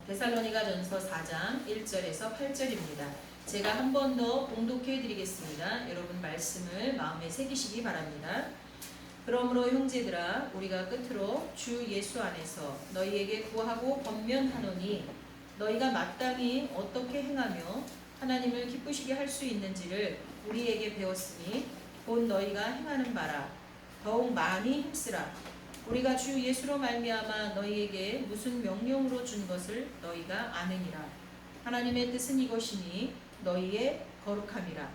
데살로니가전서 4장 1절에서 8절입니다. 제가 한 번 더 봉독해 드리겠습니다. 여러분 말씀을 마음에 새기시기 바랍니다. 그러므로 형제들아 우리가 끝으로 주 예수 안에서 너희에게 구하고 권면하노니 너희가 마땅히 어떻게 행하며 하나님을 기쁘시게 할 수 있는지를 우리에게 배웠으니 곧 너희가 행하는 바라. 더욱 많이 힘쓰라. 우리가 주 예수로 말미암아 너희에게 무슨 명령으로 준 것을 너희가 아느니라. 하나님의 뜻은 이것이니 너희의 거룩함이라.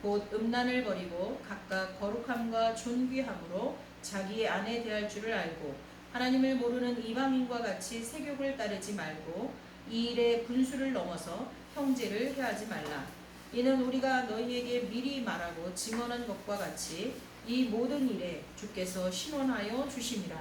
곧 음란을 버리고 각각 거룩함과 존귀함으로 자기의 아내 대할 줄을 알고 하나님을 모르는 이방인과 같이 세욕을 따르지 말고 이 일에 분수를 넘어서 형제를 해하지 말라. 이는 우리가 너희에게 미리 말하고 증언한 것과 같이 이 모든 일에 주께서 신원하여 주심이라.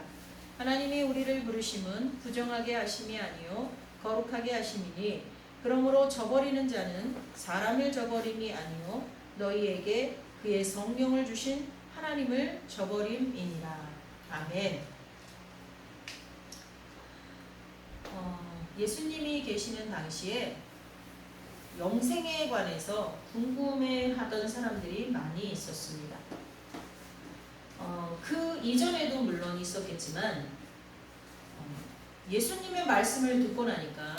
하나님이 우리를 부르심은 부정하게 하심이 아니요 거룩하게 하심이니 그러므로 저버리는 자는 사람을 저버림이 아니요 너희에게 그의 성령을 주신 하나님을 저버림이니라. 아멘. 예수님이 계시는 당시에 영생에 관해서 궁금해하던 사람들이 많이 있었습니다. 그 이전에도 물론 있었겠지만 예수님의 말씀을 듣고 나니까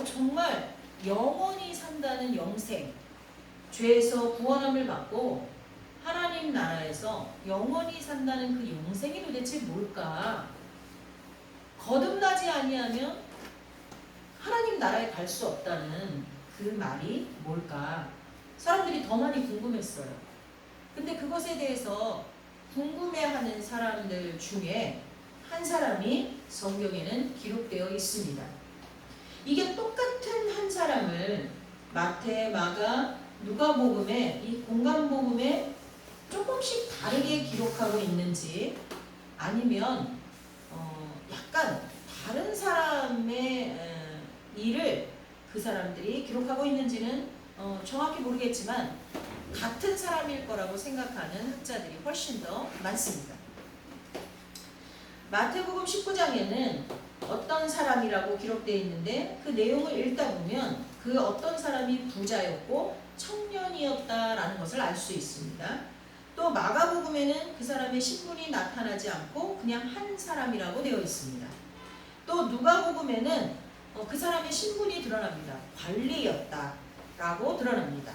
정말 영원히 산다는 영생, 죄에서 구원함을 받고 하나님 나라에서 영원히 산다는 그 영생이 도대체 뭘까? 거듭나지 아니하면 하나님 나라에 갈 수 없다는 그 말이 뭘까? 사람들이 더 많이 궁금했어요. 근데 그것에 대해서 궁금해하는 사람들 중에 한 사람이 성경에는 기록되어 있습니다. 이게 똑같은 한 사람을 마태, 마가, 누가복음에 이 공간복음에 조금씩 다르게 기록하고 있는지 아니면 약간 다른 사람의 일을 그 사람들이 기록하고 있는지는 정확히 모르겠지만 같은 사람일 거라고 생각하는 학자들이 훨씬 더 많습니다. 마태복음 19장에는 어떤 사람이라고 기록되어 있는데 그 내용을 읽다 보면 그 어떤 사람이 부자였고 청년이었다라는 것을 알 수 있습니다. 또 마가복음에는 그 사람의 신분이 나타나지 않고 그냥 한 사람이라고 되어 있습니다. 또 누가복음에는 그 사람의 신분이 드러납니다. 관리였다라고 드러납니다.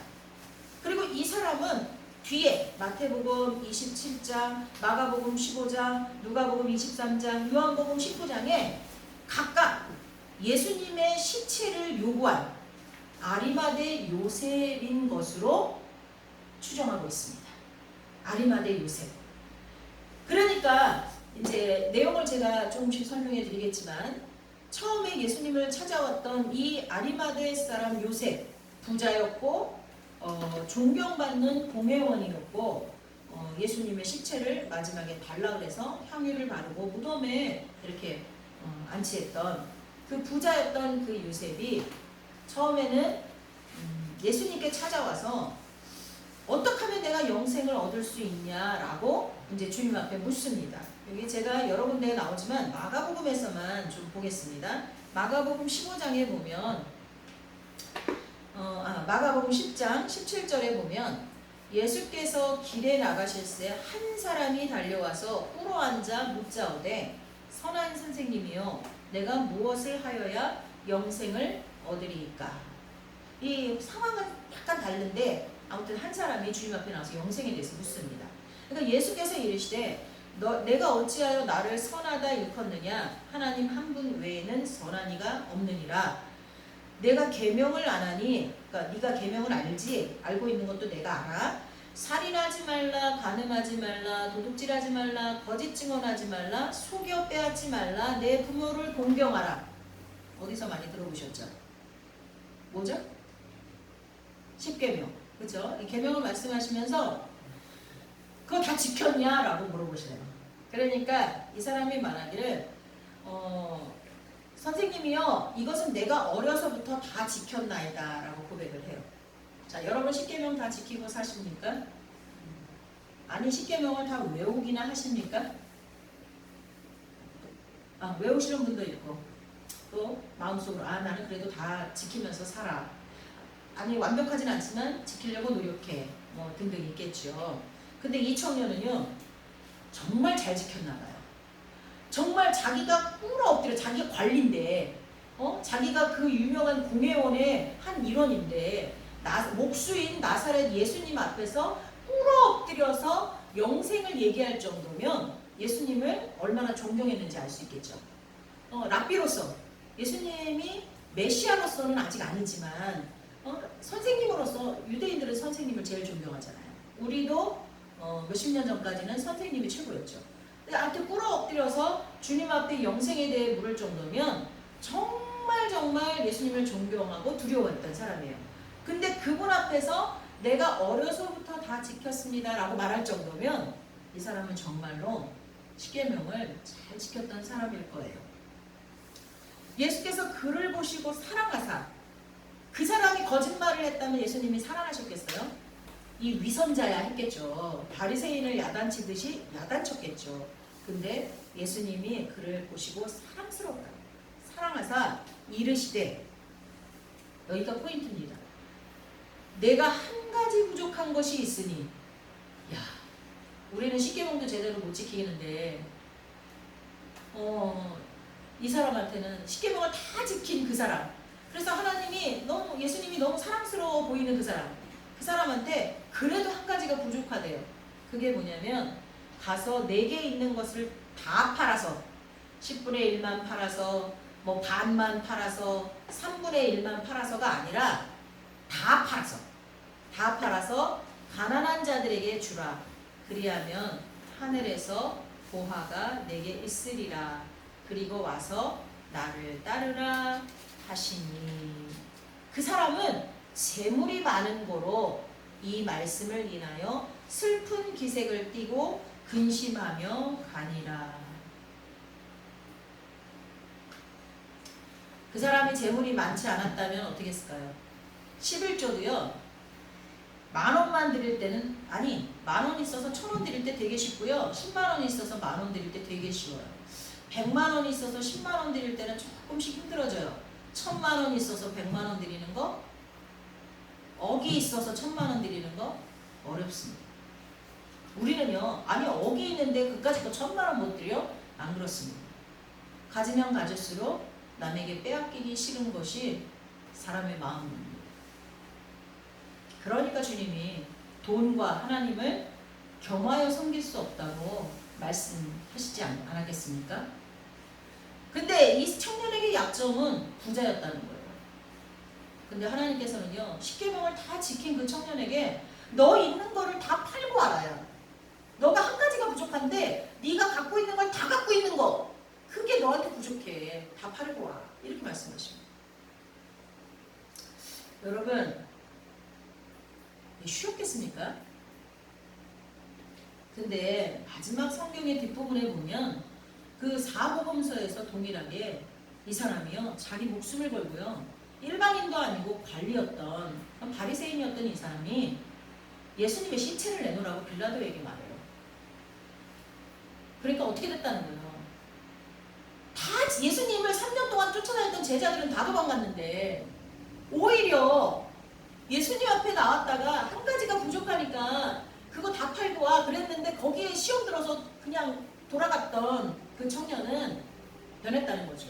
그리고 이 사람은 뒤에 마태복음 27장, 마가복음 15장, 누가복음 23장, 요한복음 19장에 각각 예수님의 시체를 요구한 아리마대 요셉인 것으로 추정하고 있습니다. 아리마대 요셉. 그러니까 이제 내용을 제가 조금씩 설명해 드리겠지만 처음에 예수님을 찾아왔던 이 아리마대 사람 요셉, 부자였고 존경받는 공회원이었고 예수님의 시체를 마지막에 달라 그래서 향유를 바르고 무덤에 이렇게 안치했던 그 부자였던 그 요셉이 처음에는 예수님께 찾아와서 어떻게 하면 내가 영생을 얻을 수 있냐라고 이제 주님 앞에 묻습니다. 여기 제가 여러 군데에 나오지만 마가복음에서만 좀 보겠습니다. 마가복음 15장에 보면 마가복음 10장 17절에 보면 예수께서 길에 나가실새 한 사람이 달려와서 꿇어 앉아 묻자오되 선한 선생님이여 내가 무엇을 하여야 영생을 얻으리이까. 이 상황은 약간 다른데 아무튼 한 사람이 주님 앞에 나와서 영생에 대해서 묻습니다. 그러니까 예수께서 이르시되 내가 어찌하여 나를 선하다 일컫느냐 하나님 한 분 외에는 선한 이가 없느니라. 내가 계명을 안 하니 그러니까 네가 계명을 알지 알고 있는 것도 내가 알아. 살인하지 말라, 간음하지 말라, 도둑질하지 말라, 거짓 증언하지 말라, 속여 빼앗지 말라, 내 부모를 공경하라. 어디서 많이 들어보셨죠? 뭐죠? 10계명. 그렇죠? 이 계명을 말씀하시면서 그거 다 지켰냐라고 물어보시네요. 그러니까 이 사람이 말하기를 선생님이요 이것은 내가 어려서부터 다 지켰나이다 라고 고백을 해요. 자, 여러분 10계명 다 지키고 사십니까? 아니 10계명을 다 외우기나 하십니까? 외우시는 분도 있고 또 마음속으로 아 나는 그래도 다 지키면서 살아. 아니 완벽하진 않지만 지키려고 노력해. 뭐 등등 있겠죠. 근데 이 청년은요 정말 잘 지켰나 봐요. 정말 자기가 꿇어 엎드려 자기가 관리인데 자기가 그 유명한 공회원의 한 일원인데 목수인 나사렛 예수님 앞에서 꿇어 엎드려서 영생을 얘기할 정도면 예수님을 얼마나 존경했는지 알 수 있겠죠. 랍비로서 예수님이 메시아로서는 아직 아니지만 선생님으로서 유대인들은 선생님을 제일 존경하잖아요. 우리도 몇십 년 전까지는 선생님이 최고였죠. 근데 아무튼 꿇어 엎드려서 주님 앞에 영생에 대해 물을 정도면 정말 예수님을 존경하고 두려워했던 사람이에요. 근데 그분 앞에서 내가 어려서부터 다 지켰습니다 라고 말할 정도면 이 사람은 정말로 십계명을 잘 지켰던 사람일 거예요. 예수께서 그를 보시고 사랑하사 그 사람이 거짓말을 했다면 예수님이 사랑하셨겠어요? 이 위선자야 했겠죠. 바리새인을 야단치듯이 야단쳤겠죠. 근데 예수님이 그를 보시고 사랑스럽다. 사랑하사 이르시되 여기가 포인트입니다. 내가 한 가지 부족한 것이 있으니 야 우리는 십계명도 제대로 못 지키는데 이 사람한테는 십계명을 다 지킨 그 사람 그래서 하나님이 예수님이 너무 사랑스러워 보이는 그 사람한테 그래도 한 가지가 부족하대요. 그게 뭐냐면 가서 내게 있는 것을 다 팔아서 10분의 1만 팔아서 뭐 반만 팔아서 3분의 1만 팔아서가 아니라 다 팔아서 가난한 자들에게 주라. 그리하면 하늘에서 보화가 내게 있으리라. 그리고 와서 나를 따르라 하시니 그 사람은 재물이 많은 고로 이 말씀을 인하여 슬픈 기색을 띠고 근심하며 가니라. 그 사람이 재물이 많지 않았다면 어떻게 했을까요? 11조도요 10,000원만 드릴 때는 아니 10,000원 있어서 1,000원 드릴 때 되게 쉽고요 100,000원이 있어서 10,000원 드릴 때 되게 쉬워요. 100만원이 있어서 10만원 드릴 때는 조금씩 힘들어져요. 1,000만원 있어서 100만원 드리는 거, 억이 있어서 1,000만원 드리는 거 어렵습니다. 우리는요, 아니 억이 있는데 그까짓 거 1,000만원 못 드려? 안 그렇습니다. 가지면 가질수록 남에게 빼앗기기 싫은 것이 사람의 마음입니다. 그러니까 주님이 돈과 하나님을 겸하여 섬길 수 없다고 말씀하시지 않았겠습니까? 근데 이 청년에게 약점은 부자였다는 거예요. 근데 하나님께서는요, 십계명을 다 지킨 그 청년에게 너 있는 거를 다 팔고 와라야. 너가 한 가지가 부족한데 네가 갖고 있는 걸 다 갖고 있는 거. 그게 너한테 부족해. 다 팔고 와. 이렇게 말씀하십니다. 여러분, 쉬웠겠습니까? 근데 마지막 성경의 뒷부분에 보면 그 사복음서에서 동일하게 이 사람이요 자기 목숨을 걸고요 일반인도 아니고 관리였던 바리새인이었던 이 사람이 예수님의 시체를 내놓으라고 빌라도에게 말해요. 그러니까 어떻게 됐다는 거예요? 다 예수님을 3년 동안 쫓아다녔던 제자들은 다 도망갔는데 오히려 예수님 앞에 나왔다가 한 가지가 부족하니까 그거 다 팔고 와 그랬는데 거기에 시험 들어서 그냥 돌아갔던 그 청년은 변했다는 거죠.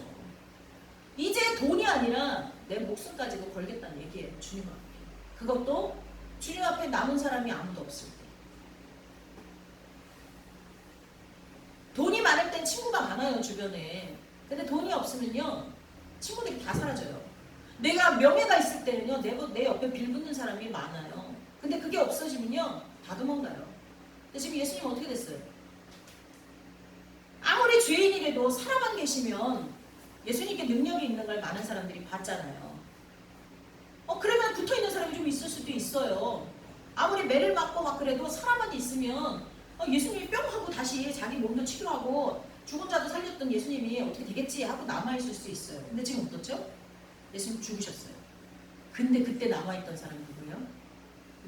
이제 돈이 아니라 내 목숨까지도 걸겠다는 얘기예요. 주님 앞에. 그것도 주님 앞에 남은 사람이 아무도 없을 때. 돈이 많을 땐 친구가 많아요. 주변에. 근데 돈이 없으면요. 친구들이 다 사라져요. 내가 명예가 있을 때는요. 내 옆에 빌붙는 사람이 많아요. 근데 그게 없어지면요. 다 도망가요. 근데 지금 예수님 어떻게 됐어요? 아무리 죄인이라도 사람만 계시면 예수님께 능력이 있는 걸 많은 사람들이 봤잖아요. 그러면 붙어있는 사람이 좀 있을 수도 있어요. 아무리 매를 맞고 막 그래도 사람만 있으면 예수님이 뿅 하고 다시 자기 몸도 치료하고 죽은 자도 살렸던 예수님이 어떻게 되겠지 하고 남아있을 수 있어요. 근데 지금 어떻죠? 예수님 죽으셨어요. 근데 그때 남아있던 사람이 누구예요?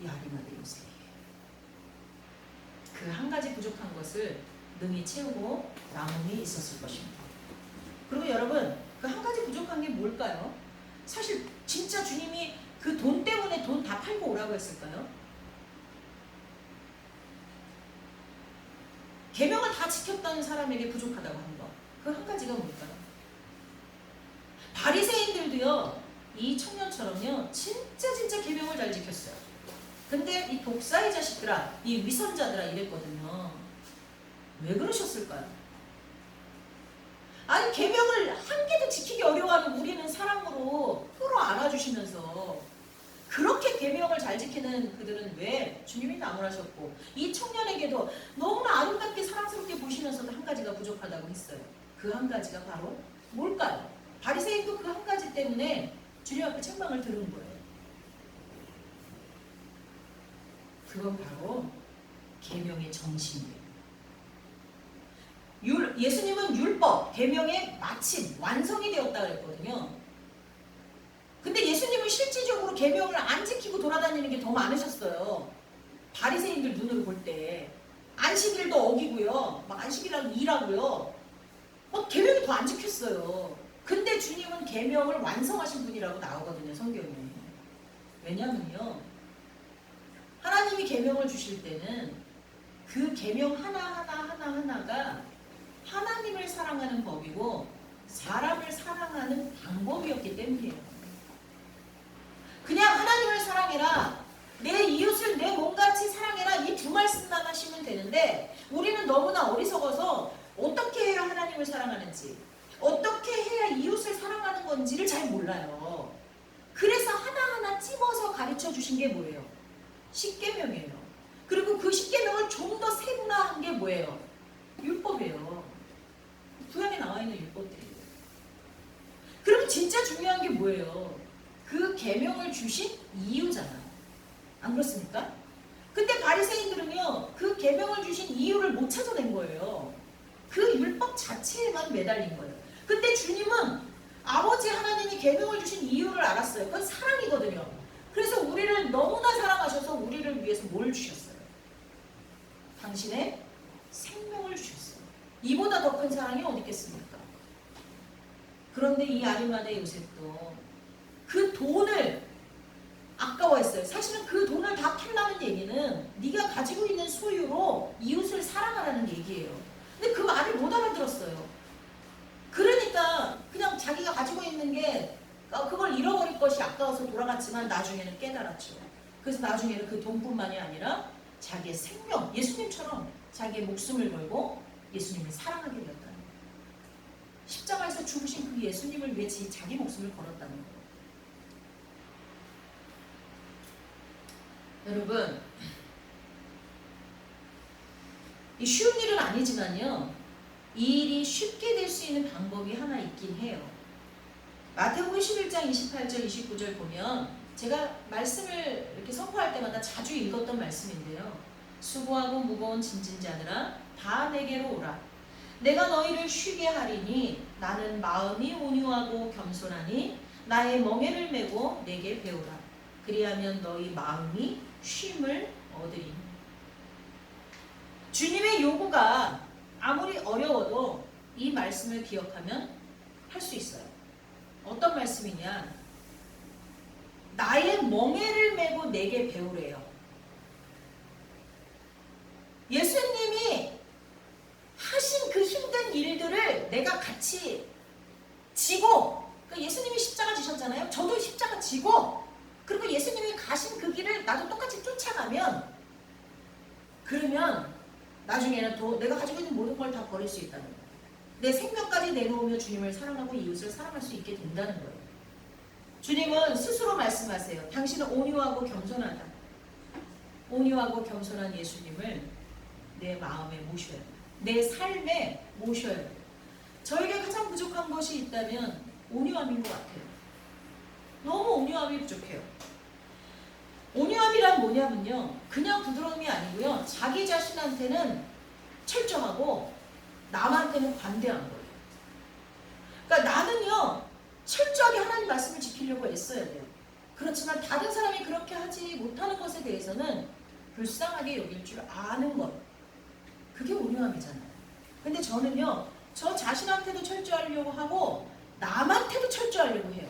이 아리마대 요셉이에요. 그 한 가지 부족한 것을 능히 채우고 남음이 있었을 것입니다. 그리고 여러분 그 한 가지 부족한 게 뭘까요? 사실 진짜 주님이 그 돈 때문에 돈 다 팔고 오라고 했을까요? 계명을 다 지켰던 사람에게 부족하다고 한 거. 그 한 가지가 뭘까요? 바리새인들도요, 이 청년처럼요, 진짜 계명을 잘 지켰어요. 근데 이 독사의 자식들아, 이 위선자들아 이랬거든요. 왜 그러셨을까요? 아니, 계명을 한 개도 지키기 어려워하는 우리는 사랑으로 끌어 안아주시면서 그렇게 계명을 잘 지키는 그들은 왜 주님이 나무라셨고, 이 청년에게도 너무나 아름답게 사랑스럽게 보시면서도 한 가지가 부족하다고 했어요. 그 한 가지가 바로 뭘까요? 바리새인도 그 한 가지 때문에 주님 앞에 책망을 들은 거예요. 그건 바로 계명의 정신이에요. 예수님은 율법, 계명의 마침, 완성이 되었다 그랬거든요. 근데 예수님은 실질적으로 계명을 안 지키고 돌아다니는 게 더 많으셨어요. 바리새인들 눈으로 볼 때 안식일도 어기고요, 막 안식일하고 일하고요, 계명이 더 안 지켰어요. 근데 주님은 계명을 완성하신 분이라고 나오거든요, 성경에. 왜냐면요, 하나님이 계명을 주실 때는 그 계명 하나가 하나님을 사랑하는 법이고 사람을 사랑하는 방법이었기 때문이에요. 그냥 하나님을 사랑해라, 내 이웃을 내 몸같이 사랑해라, 이 두 말씀만 하시면 되는데 우리는 너무나 어리석어서 어떻게 해야 하나님을 사랑하는지, 어떻게 해야 이웃을 사랑하는 건지를 잘 몰라요. 그래서 하나하나 찝어서 가르쳐 주신 게 뭐예요? 십계명이에요. 그리고 그 십계명을 좀 더 세분화한 게 뭐예요? 율법이에요. 구약에 나와 있는 율법들이에요. 그럼 진짜 중요한 게 뭐예요? 그 계명을 주신 이유잖아요. 안 그렇습니까? 근데 바리새인들은요, 그 계명을 주신 이유를 못 찾아낸 거예요. 그 율법 자체에만 매달린 거예요. 근데 주님은 아버지 하나님이 계명을 주신 이유를 알았어요. 그건 사랑이거든요. 그래서 우리를 너무나 사랑하셔서 우리를 위해서 뭘 주셨어요? 당신의 생명을 주셨어요. 이보다 더 큰 사랑이 어디 있겠습니까? 그런데 이 아리마대 요셉도 그 돈을 아까워했어요. 사실은 그 돈을 다 팔라는 얘기는 네가 가지고 있는 소유로 이웃을 사랑하라는 얘기예요. 근데 그 말을 못 알아들었어요. 그러니까 그냥 자기가 가지고 있는 게 그걸 잃어버릴 것이 아까워서 돌아갔지만 나중에는 깨달았죠. 그래서 나중에는 그 돈뿐만이 아니라 자기의 생명, 예수님처럼 자기의 목숨을 걸고 예수님을 사랑하게 되었다는 거예요. 십자가에서 죽으신 그 예수님을 위해 자기 목숨을 걸었다는 거예요. 여러분, 이 쉬운 일은 아니지만요, 이 일이 쉽게 될 수 있는 방법이 하나 있긴 해요. 마태복음 11장 28절 29절 보면 제가 말씀을 이렇게 선포할 때마다 자주 읽었던 말씀인데요. 수고하고 무거운 짐진 자들아 다 내게로 오라. 내가 너희를 쉬게 하리니 나는 마음이 온유하고 겸손하니 나의 멍에를 메고 내게 배우라. 그리하면 너희 마음이 쉼을 얻으리니. 주님의 요구가 아무리 어려워도 이 말씀을 기억하면 할 수 있어요. 어떤 말씀이냐? 나의 멍에를 메고 내게 배우래요. 예수님이 하신 그 힘든 일들을 내가 같이 지고, 그러니까 예수님이 십자가 지셨잖아요. 저도 십자가 지고, 그리고 예수님이 가신 그 길을 나도 똑같이 쫓아가면, 그러면 나중에는 내가 가지고 있는 모든 걸 다 버릴 수 있다는 거예요. 내 생명까지 내놓으며 주님을 사랑하고 이웃을 사랑할 수 있게 된다는 거예요. 주님은 스스로 말씀하세요. 당신은 온유하고 겸손하다. 온유하고 겸손한 예수님을 내 마음에 모셔야 돼요. 내 삶에 모셔야 돼요. 저에게 가장 부족한 것이 있다면 온유함인 것 같아요. 너무 온유함이 부족해요. 온유함이란 뭐냐면요, 그냥 부드러움이 아니고요, 자기 자신한테는 철저하고 남한테는 관대한 거예요. 그러니까 나는요, 철저하게 하나님 말씀을 지키려고 애써야 돼요. 그렇지만 다른 사람이 그렇게 하지 못하는 것에 대해서는 불쌍하게 여길 줄 아는 것, 그게 온유함이잖아요. 근데 저는요, 저 자신한테도 철저하려고 하고 남한테도 철저하려고 해요.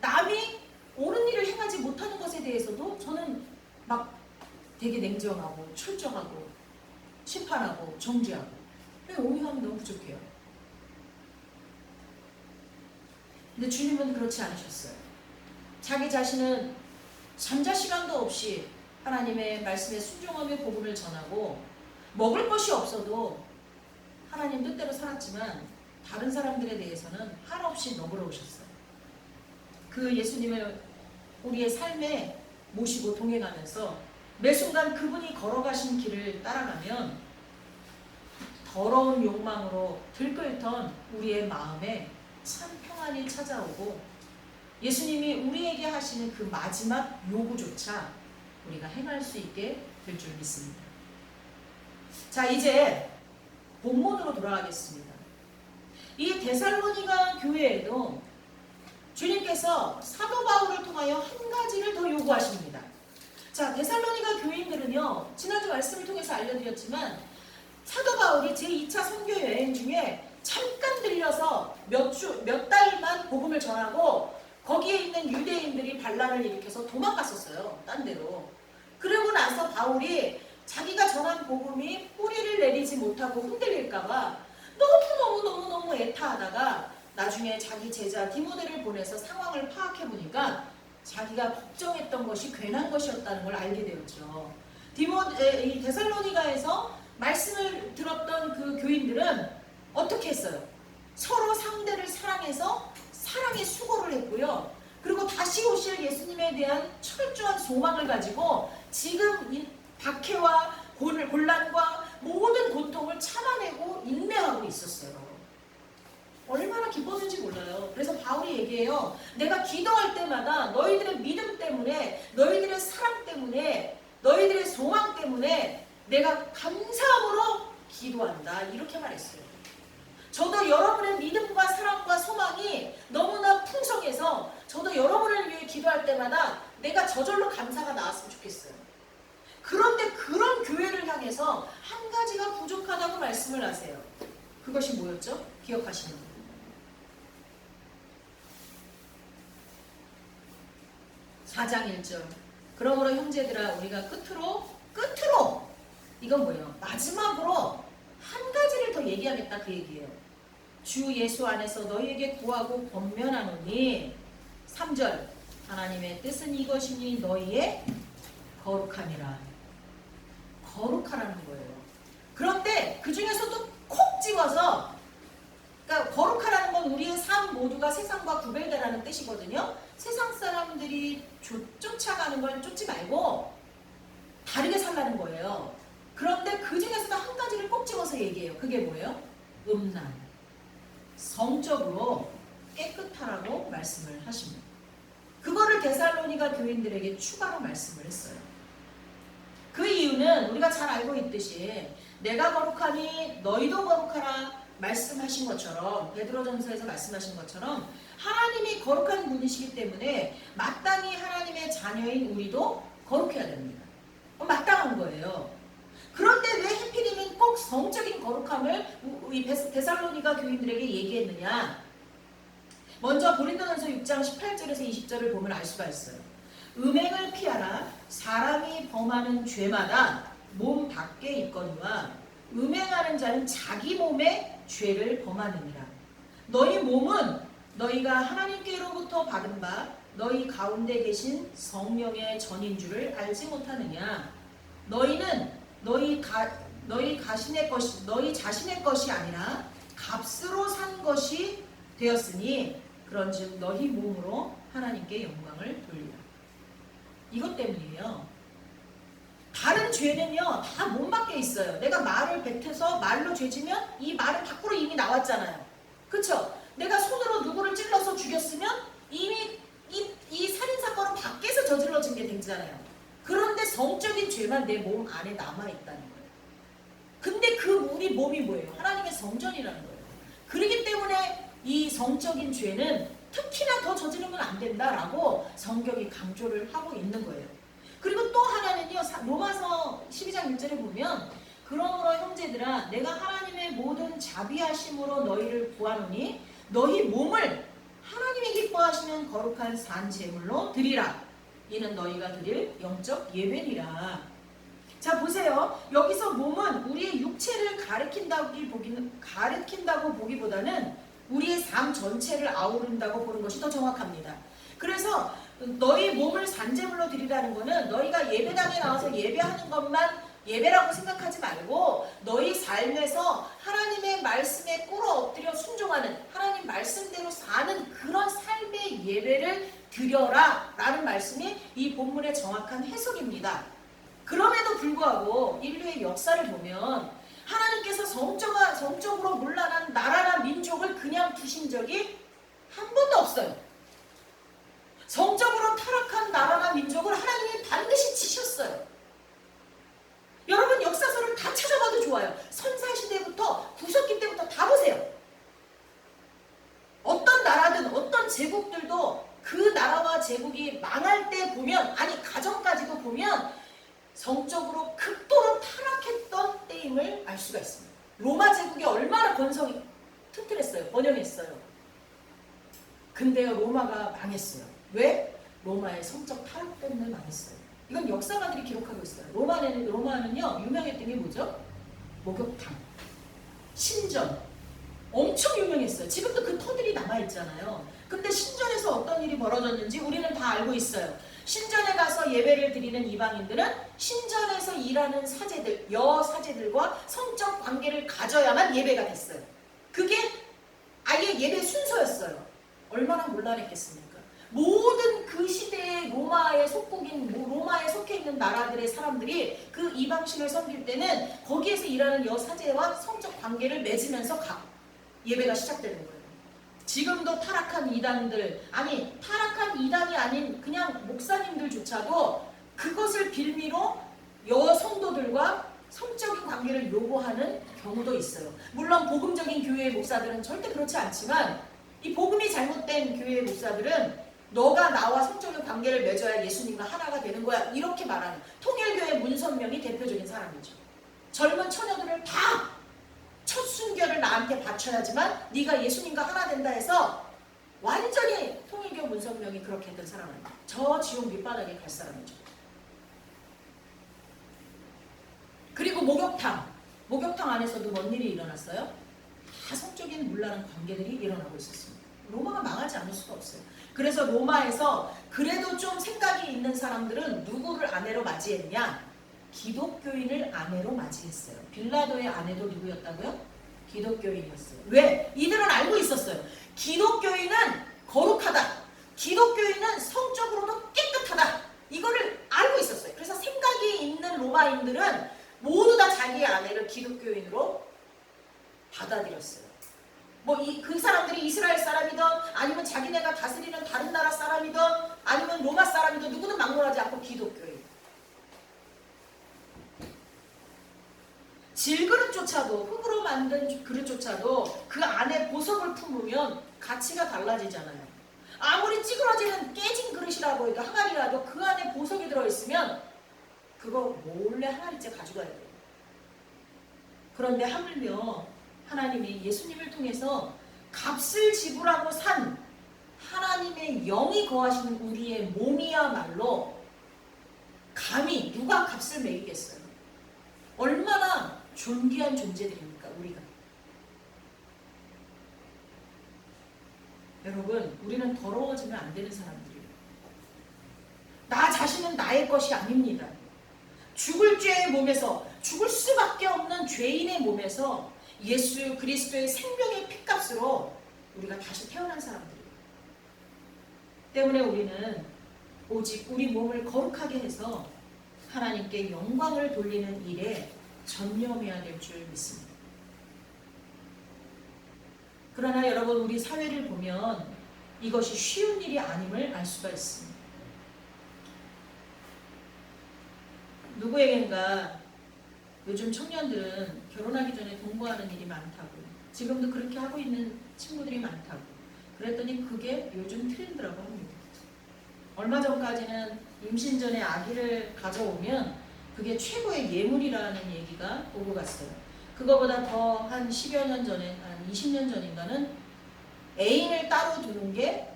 남이 옳은 일을 행하지 못하는 것에 대해서도 저는 막 되게 냉정하고 철저하고 심판하고 정죄하고. 오해감이 너무 부족해요. 근데 주님은 그렇지 않으셨어요. 자기 자신은 잠잘 시간도 없이 하나님의 말씀에 순종하며 복음을 전하고 먹을 것이 없어도 하나님 뜻대로 살았지만 다른 사람들에 대해서는 한없이 너그러우셨어요. 그 예수님을 우리의 삶에 모시고 동행하면서 매 순간 그분이 걸어가신 길을 따라가면 더러운 욕망으로 들끓던 우리의 마음에 참 평안이 찾아오고 예수님이 우리에게 하시는 그 마지막 요구조차 우리가 행할 수 있게 될 줄 믿습니다. 자, 이제 본문으로 돌아가겠습니다. 이 데살로니가 교회에도 주님께서 사도 바울을 통하여 한 가지를 더 요구하십니다. 자, 데살로니가 교인들은요, 지난주 말씀을 통해서 알려드렸지만 사도 바울이 제2차 선교 여행 중에 잠깐 들려서 몇 달만 복음을 전하고 거기에 있는 유대인들이 반란을 일으켜서 도망갔었어요. 딴 데로. 그러고 나서 바울이 자기가 전한 복음이 뿌리를 내리지 못하고 흔들릴까봐 너무 애타하다가 나중에 자기 제자 디모데를 보내서 상황을 파악해보니까 자기가 걱정했던 것이 괜한 것이었다는 걸 알게 되었죠. 이 데살로니가에서 말씀을 들었던 그 교인들은 어떻게 했어요? 서로 상대를 사랑해서 사랑의 수고를 했고요. 그리고 다시 오실 예수님에 대한 철저한 소망을 가지고 지금 이 박해와 곤란과 모든 고통을 참아내고 인내하고 있었어요. 얼마나 기뻤는지 몰라요. 그래서 바울이 얘기해요. 내가 기도할 때마다 너희들의 믿음 때문에, 너희들의 사랑 때문에, 너희들의 소망 때문에 내가 감사함으로 기도한다. 이렇게 말했어요. 저도 여러분의 믿음과 사랑과 소망이 너무나 풍성해서 저도 여러분을 위해 기도할 때마다 내가 저절로 감사가 나왔으면 좋겠어요. 그런데 그런 교회를 향해서 한 가지가 부족하다고 말씀을 하세요. 그것이 뭐였죠? 기억하시는 분. 4장 1절. 그러므로 형제들아 우리가 끝으로 이건 뭐예요? 마지막으로 한 가지를 더 얘기하겠다 그 얘기예요. 주 예수 안에서 너희에게 구하고 권면하노니 3절. 하나님의 뜻은 이것이니 너희의 거룩함이라. 거룩하라는 거예요. 그런데 그 중에서도 콕 집어서, 그러니까 거룩하라는 건 우리의 삶 모두가 세상과 구별되라는 뜻이거든요. 세상 사람들이 쫓아가는 걸 쫓지 말고 다르게 살라는 거예요. 그런데 그 중에서도 한 가지를 꼭 집어서 얘기해요. 그게 뭐예요? 음란. 성적으로 깨끗하라고 말씀을 하십니다. 그거를 데살로니가 교인들에게 추가로 말씀을 했어요. 그 이유는 우리가 잘 알고 있듯이 내가 거룩하니 너희도 거룩하라 말씀하신 것처럼, 베드로전서에서 말씀하신 것처럼 하나님이 거룩한 분이시기 때문에 마땅히 하나님의 자녀인 우리도 거룩해야 됩니다. 마땅한 거예요. 그런데 왜 해필이면 꼭 성적인 거룩함을 이 데살로니가 교인들에게 얘기했느냐? 먼저 고린도전서 6장 18절에서 20절을 보면 알 수가 있어요. 음행을 피하라. 사람이 범하는 죄마다 몸 밖에 있거니와 음행하는 자는 자기 몸에 죄를 범하느니라. 너희 몸은 너희가 하나님께로부터 받은 바 너희 가운데 계신 성령의 전인 줄을 알지 못하느냐. 너희는 너희 자신의 것이 아니라 값으로 산 것이 되었으니 그런즉 너희 몸으로 하나님께 영광을 돌리라. 이것 때문이에요. 다른 죄는요 다 몸 밖에 있어요. 내가 말을 뱉어서 말로 죄지면 이 말은 밖으로 이미 나왔잖아요. 그쵸? 내가 손으로 누구를 찔러서 죽였으면 이미 이 살인사건은 밖에서 저질러진 게 되잖아요. 그런데 성적인 죄만 내 몸 안에 남아있다는 거예요. 근데 그 우리 몸이 뭐예요? 하나님의 성전이라는 거예요. 그렇기 때문에 이 성적인 죄는 특히나 더 저지르면 안 된다라고 성경이 강조를 하고 있는 거예요. 그리고 또 하나는요, 로마서 12장 1절에 보면 그러므로 형제들아 내가 하나님의 모든 자비하심으로 너희를 구하노니 너희 몸을 하나님이 기뻐하시는 거룩한 산 제물로 드리라. 이는 너희가 드릴 영적 예배니라. 자 보세요. 여기서 몸은 우리의 육체를 가리킨다고 보기보다는 우리의 삶 전체를 아우른다고 보는 것이 더 정확합니다. 그래서 너희 몸을 산제물로 드리라는 것은 너희가 예배당에 나와서 예배하는 것만 예배라고 생각하지 말고 너희 삶에서 하나님의 말씀에 꿇어 엎드려 순종하는, 하나님 말씀대로 사는 그런 삶의 예배를 드려라 라는 말씀이 이 본문의 정확한 해석입니다. 그럼에도 불구하고 인류의 역사를 보면 하나님께서 성적으로 문란한 나라나 민족을 그냥 두신 적이 한 번도 없어요. 성적으로 타락한 나라나 민족을 하나님이 반드시 치셨어요. 여러분 역사서를 다 찾아봐도 좋아요. 선사시대부터 구석기 때부터 다 보세요. 어떤 나라든 어떤 제국들도 그 나라와 제국이 망할 때 보면, 아니 가정까지도 보면 성적으로 극도로 타락했던 때임을 알 수가 있습니다. 로마 제국이 얼마나 번성이 튼튼했어요. 번영했어요. 근데요 로마가 망했어요. 왜? 로마의 성적 타락 때문에 망했어요. 이건 역사가들이 기록하고 있어요. 로마는요 유명했던 게 뭐죠? 목욕탕, 신전, 엄청 유명했어요. 지금도 그 터들이 남아있잖아요. 근데 신전에서 어떤 일이 벌어졌는지 우리는 다 알고 있어요. 신전에 가서 예배를 드리는 이방인들은 신전에서 일하는 사제들, 여사제들과 성적 관계를 가져야만 예배가 됐어요. 그게 아예 예배 순서였어요. 얼마나 곤란했겠습니까? 모든 그 시대의 로마에 속해 있는 나라들의 사람들이 그 이방신을 섬길 때는 거기에서 일하는 여사제와 성적 관계를 맺으면서 예배가 시작되는 거예요. 지금도 타락한 이단들, 아니 타락한 이단이 아닌 그냥 목사님들조차도 그것을 빌미로 여성도들과 성적인 관계를 요구하는 경우도 있어요. 물론 복음적인 교회의 목사들은 절대 그렇지 않지만 이 복음이 잘못된 교회의 목사들은 너가 나와 성적인 관계를 맺어야 예수님과 하나가 되는 거야 이렇게 말하는, 통일교회 문선명이 대표적인 사람이죠. 젊은 처녀들을 다 첫 순결을 나한테 바쳐야지만 네가 예수님과 하나 된다 해서 완전히 통일교 문선명이 그렇게 했던 사람입니다. 저 지옥 밑바닥에 갈 사람이죠. 그리고 목욕탕 안에서도 뭔 일이 일어났어요? 다 성적인 문란한 관계들이 일어나고 있었습니다. 로마가 망하지 않을 수가 없어요. 그래서 로마에서 그래도 좀 생각이 있는 사람들은 누구를 아내로 맞이했냐? 기독교인을 아내로 맞이했어요. 빌라도의 아내도 누구였다고요? 기독교인이었어요. 왜? 이들은 알고 있었어요. 기독교인은 거룩하다. 기독교인은 성적으로도 깨끗하다. 이거를 알고 있었어요. 그래서 생각이 있는 로마인들은 모두 다 자기의 아내를 기독교인으로 받아들였어요. 그 사람들이 이스라엘 사람이든 아니면 자기네가 다스리는 다른 나라 사람이든 아니면 로마 사람이든 누구는 막론하지 않고 기독교인. 질그릇조차도, 흙으로 만든 그릇조차도 그 안에 보석을 품으면 가치가 달라지잖아요. 아무리 찌그러지는 깨진 그릇이라고 해도 항아리라도 그 안에 보석이 들어있으면 그거 몰래 항아리째 가져가야 돼요. 그런데 하물며 하나님이 예수님을 통해서 값을 지불하고 산 하나님의 영이 거하시는 우리의 몸이야말로 감히 누가 값을 매기겠어요? 얼마나 존귀한 존재들입니까, 우리가. 여러분, 우리는 더러워지면 안 되는 사람들이에요. 나 자신은 나의 것이 아닙니다. 죽을 죄의 몸에서, 죽을 수밖에 없는 죄인의 몸에서 예수 그리스도의 생명의 피값으로 우리가 다시 태어난 사람들이에요. 때문에 우리는 오직 우리 몸을 거룩하게 해서 하나님께 영광을 돌리는 일에 전념해야 될 줄 믿습니다. 그러나 여러분, 우리 사회를 보면 이것이 쉬운 일이 아님을 알 수가 있습니다. 누구에겐가 요즘 청년들은 결혼하기 전에 동거하는 일이 많다고, 지금도 그렇게 하고 있는 친구들이 많다고 그랬더니 그게 요즘 트렌드라고 합니다. 얼마 전까지는 임신 전에 아기를 가져오면 그게 최고의 예물이라는 얘기가 오고 갔어요. 그거보다 더 한 10여 년 전에, 한 20년 전인가는 애인을 따로 두는 게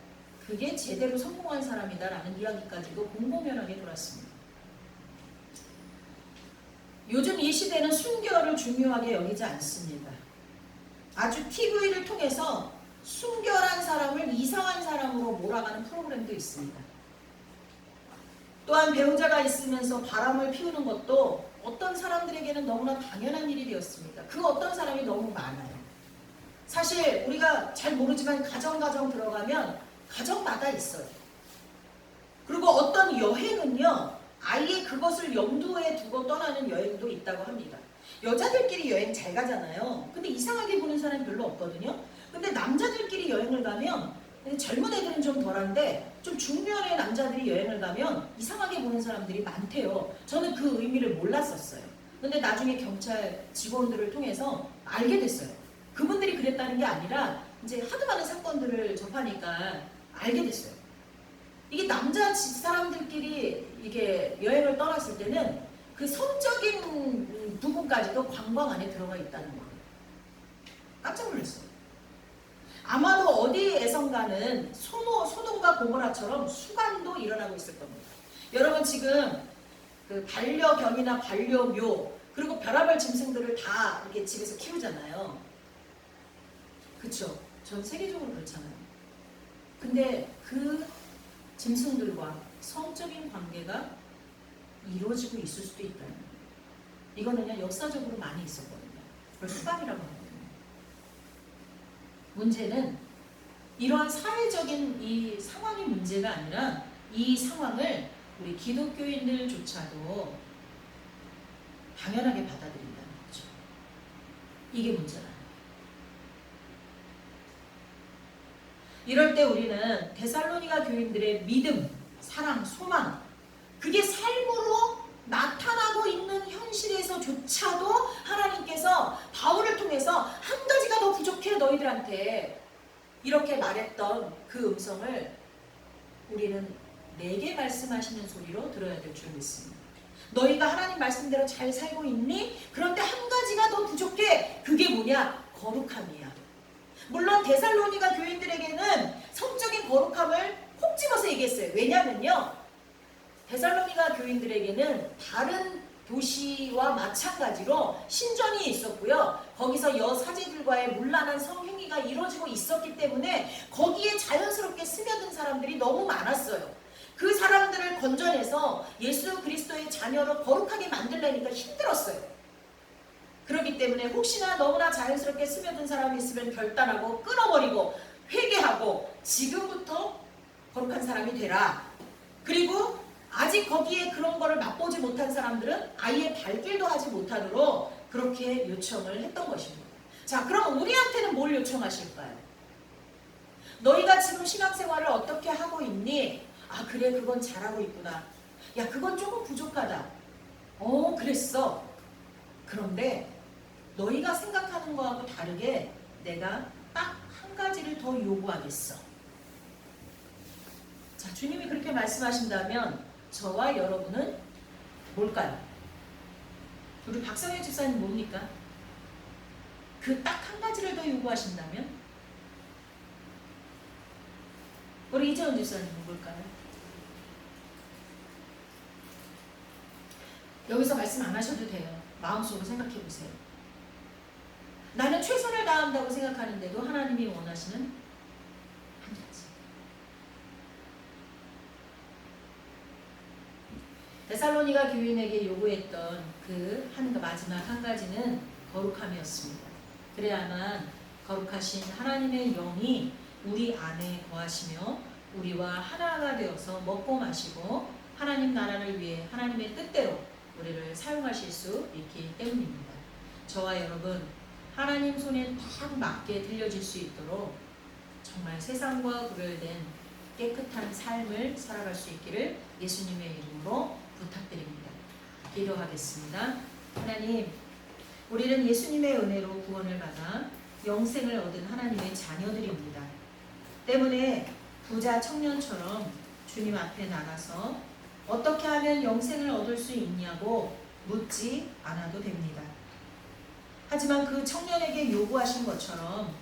그게 제대로 성공한 사람이다라는 이야기까지도 공공연하게 돌았습니다. 요즘 이 시대는 순결을 중요하게 여기지 않습니다. 아주 TV를 통해서 순결한 사람을 이상한 사람으로 몰아가는 프로그램도 있습니다. 또한 배우자가 있으면서 바람을 피우는 것도 어떤 사람들에게는 너무나 당연한 일이 되었습니다. 그 어떤 사람이 너무 많아요. 사실 우리가 잘 모르지만 가정 들어가면 가정마다 있어요. 그리고 어떤 여행은요, 아예 그것을 염두에 두고 떠나는 여행도 있다고 합니다. 여자들끼리 여행 잘 가잖아요. 근데 이상하게 보는 사람이 별로 없거든요. 근데 남자들끼리 여행을 가면, 젊은 애들은 좀 덜한데 좀 중년의 남자들이 여행을 가면 이상하게 보는 사람들이 많대요. 저는 그 의미를 몰랐었어요. 근데 나중에 경찰 직원들을 통해서 알게 됐어요. 그분들이 그랬다는 게 아니라 이제 하도 많은 사건들을 접하니까 알게 됐어요. 이게 남자 사람들끼리 이게 여행을 떠났을 때는 그 성적인 부분까지도 관광 안에 들어가 있다는 거예요. 깜짝 놀랐어요. 아마도 어디에선가는 소돔과 고모라처럼 수간도 일어나고 있을 겁니다. 여러분 지금 그 반려견이나 반려묘 그리고 별의별 짐승들을 다 이렇게 집에서 키우잖아요. 그쵸? 전 세계적으로 그렇잖아요. 근데 그 짐승들과 성적인 관계가 이루어지고 있을 수도 있다는 거예요. 이거는요 역사적으로 많이 있었거든요. 그걸 수간이라고 하거든요. 문제는 이러한 사회적인 이 상황이 문제가 아니라 이 상황을 우리 기독교인들조차도 당연하게 받아들인다는 거죠. 이게 문제라는 거예요. 이럴 때 우리는 데살로니가 교인들의 믿음, 사랑, 소망 그게 삶으로 나타나고 있는 현실에서조차도 하나님께서 바울을 통해서 한 가지가 더 부족해 너희들한테 이렇게 말했던 그 음성을 우리는 내게 말씀하시는 소리로 들어야 될 줄 믿습니다. 너희가 하나님 말씀대로 잘 살고 있니? 그런데 한 가지가 더 부족해. 그게 뭐냐? 거룩함이야. 물론 데살로니가 교인들에게는 성적인 거룩함을 콕 집어서 얘기했어요. 왜냐면요. 데살로니가 교인들에게는 다른 도시와 마찬가지로 신전이 있었고요. 거기서 여사제들과의 문란한 성행위가 이루어지고 있었기 때문에 거기에 자연스럽게 스며든 사람들이 너무 많았어요. 그 사람들을 건져내서 예수 그리스도의 자녀로 거룩하게 만들려니까 힘들었어요. 그렇기 때문에 혹시나 너무나 자연스럽게 스며든 사람이 있으면 결단하고 끊어버리고 회개하고 지금부터 거룩한 사람이 되라. 그리고 아직 거기에 그런 거를 맛보지 못한 사람들은 아예 발길도 하지 못하도록 그렇게 요청을 했던 것입니다. 자, 그럼 우리한테는 뭘 요청하실까요? 너희가 지금 신앙생활을 어떻게 하고 있니? 아, 그래, 그건 잘하고 있구나. 야, 그건 조금 부족하다. 그랬어. 그런데 너희가 생각하는 거하고 다르게 내가 딱 한 가지를 더 요구하겠어. 자, 주님이 그렇게 말씀하신다면 저와 여러분은 뭘까요? 우리 박성현 집사님 뭡니까? 그 딱 한 가지를 더 요구하신다면? 우리 이재원 집사님은 뭘까요? 여기서 말씀 안 하셔도 돼요. 마음속으로 생각해 보세요. 나는 최선을 다한다고 생각하는데도 하나님이 원하시는 한 가지. 데살로니가 교인에게 요구했던 그 마지막 한 가지는 거룩함이었습니다. 그래야만 거룩하신 하나님의 영이 우리 안에 거하시며 우리와 하나가 되어서 먹고 마시고 하나님 나라를 위해 하나님의 뜻대로 우리를 사용하실 수 있기 때문입니다. 저와 여러분 하나님 손에 딱 맞게 들려질 수 있도록 정말 세상과 구별된 깨끗한 삶을 살아갈 수 있기를 예수님의 이름으로 부탁드립니다. 기도하겠습니다. 하나님, 우리는 예수님의 은혜로 구원을 받아 영생을 얻은 하나님의 자녀들입니다. 때문에 부자 청년처럼 주님 앞에 나가서 어떻게 하면 영생을 얻을 수 있냐고 묻지 않아도 됩니다. 하지만 그 청년에게 요구하신 것처럼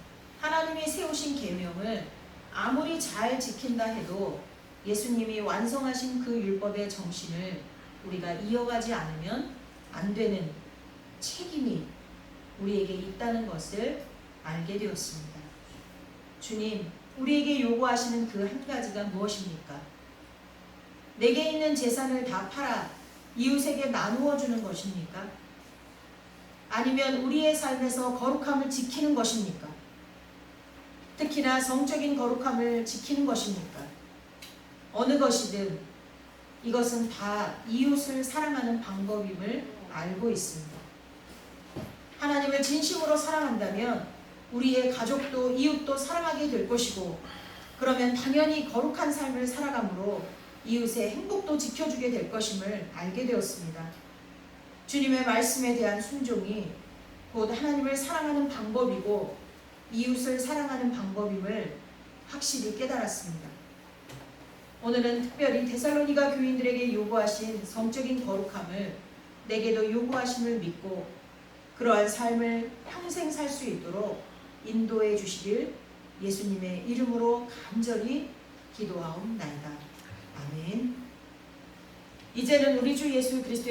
하나님이 세우신 계명을 아무리 잘 지킨다 해도 예수님이 완성하신 그 율법의 정신을 우리가 이어가지 않으면 안 되는 책임이 우리에게 있다는 것을 알게 되었습니다. 주님, 우리에게 요구하시는 그 한 가지가 무엇입니까? 내게 있는 재산을 다 팔아 이웃에게 나누어 주는 것입니까? 아니면 우리의 삶에서 거룩함을 지키는 것입니까? 특히나 성적인 거룩함을 지키는 것입니까? 어느 것이든 이것은 다 이웃을 사랑하는 방법임을 알고 있습니다. 하나님을 진심으로 사랑한다면 우리의 가족도 이웃도 사랑하게 될 것이고, 그러면 당연히 거룩한 삶을 살아감으로 이웃의 행복도 지켜주게 될 것임을 알게 되었습니다. 주님의 말씀에 대한 순종이 곧 하나님을 사랑하는 방법이고 이웃을 사랑하는 방법임을 확실히 깨달았습니다. 오늘은 특별히 데살로니가 교인들에게 요구하신 성적인 거룩함을 내게도 요구하심을 믿고 그러한 삶을 평생 살 수 있도록 인도해 주시길 예수님의 이름으로 간절히 기도하옵나이다. 아멘. 이제는 우리 주 예수 그리스도의